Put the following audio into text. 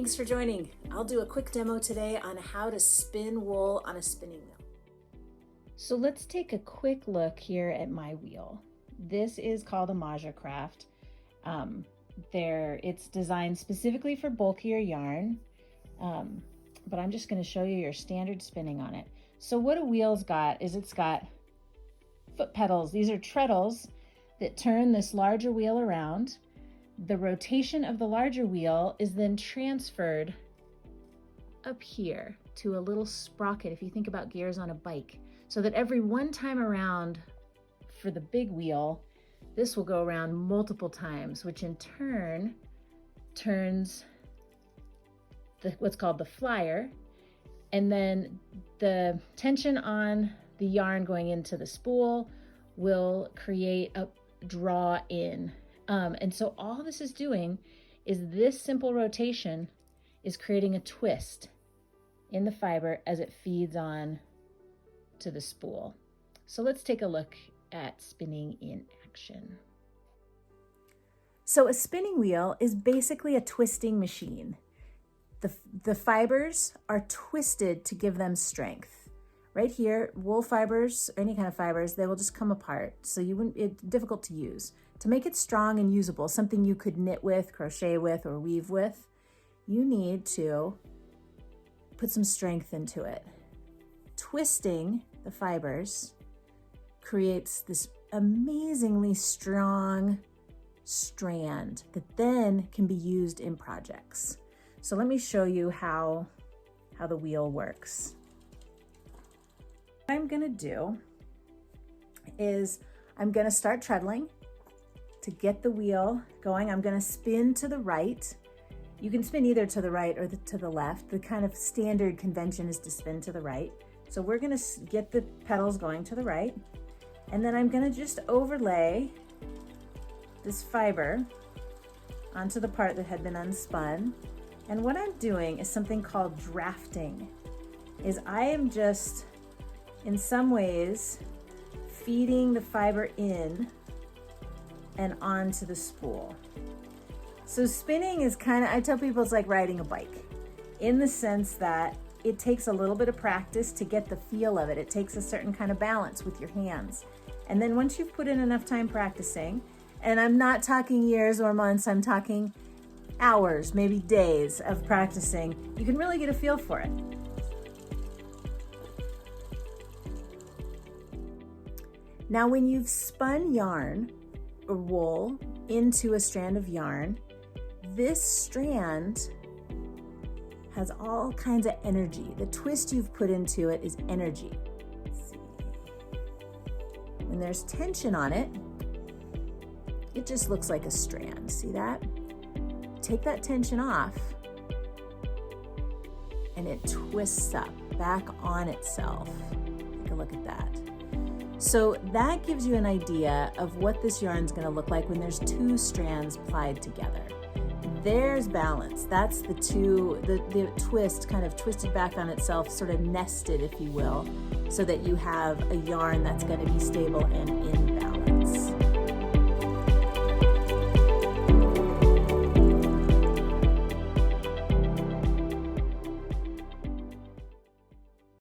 Thanks for joining. I'll do a quick demo today on how to spin wool on a spinning wheel. So let's take a quick look here at my wheel. This is called a Majacraft. It's designed specifically for bulkier yarn, but I'm just going to show you your standard spinning on it. So what a wheel's got is it's got foot pedals. These are treadles that turn this larger wheel around. The rotation of the larger wheel is then transferred up here to a little sprocket, if you think about gears on a bike, so that every one time around for the big wheel, this will go around multiple times, which in turn turns what's called the flyer, and then the tension on the yarn going into the spool will create a draw in. And so all this is doing is this simple rotation is creating a twist in the fiber as it feeds on to the spool. So let's take a look at spinning in action. So a spinning wheel is basically a twisting machine. The fibers are twisted to give them strength. Right here, wool fibers, any kind of fibers, they will just come apart. So it's difficult to use. To make it strong and usable, something you could knit with, crochet with, or weave with, you need to put some strength into it. Twisting the fibers creates this amazingly strong strand that then can be used in projects. So let me show you how the wheel works. What I'm gonna do is I'm gonna start treadling. To get the wheel going, I'm gonna spin to the right. You can spin either to the right or to the left. The kind of standard convention is to spin to the right. So we're gonna get the pedals going to the right, and then I'm gonna just overlay this fiber onto the part that had been unspun. And what I'm doing is something called drafting, is I am just, in some ways, feeding the fiber in and onto the spool. So spinning is I tell people it's like riding a bike, in the sense that it takes a little bit of practice to get the feel of it. It takes a certain kind of balance with your hands. And then once you've put in enough time practicing, and I'm not talking years or months, I'm talking hours, maybe days of practicing, you can really get a feel for it. Now, when you've spun yarn or wool into a strand of yarn, this strand has all kinds of energy. The twist you've put into it is energy. When there's tension on it, it just looks like a strand. See that? Take that tension off and it twists up back on itself. Take a look at that. So that gives you an idea of what this yarn's gonna look like when there's two strands plied together. There's balance. That's the twist kind of twisted back on itself, sort of nested, if you will, so that you have a yarn that's gonna be stable and in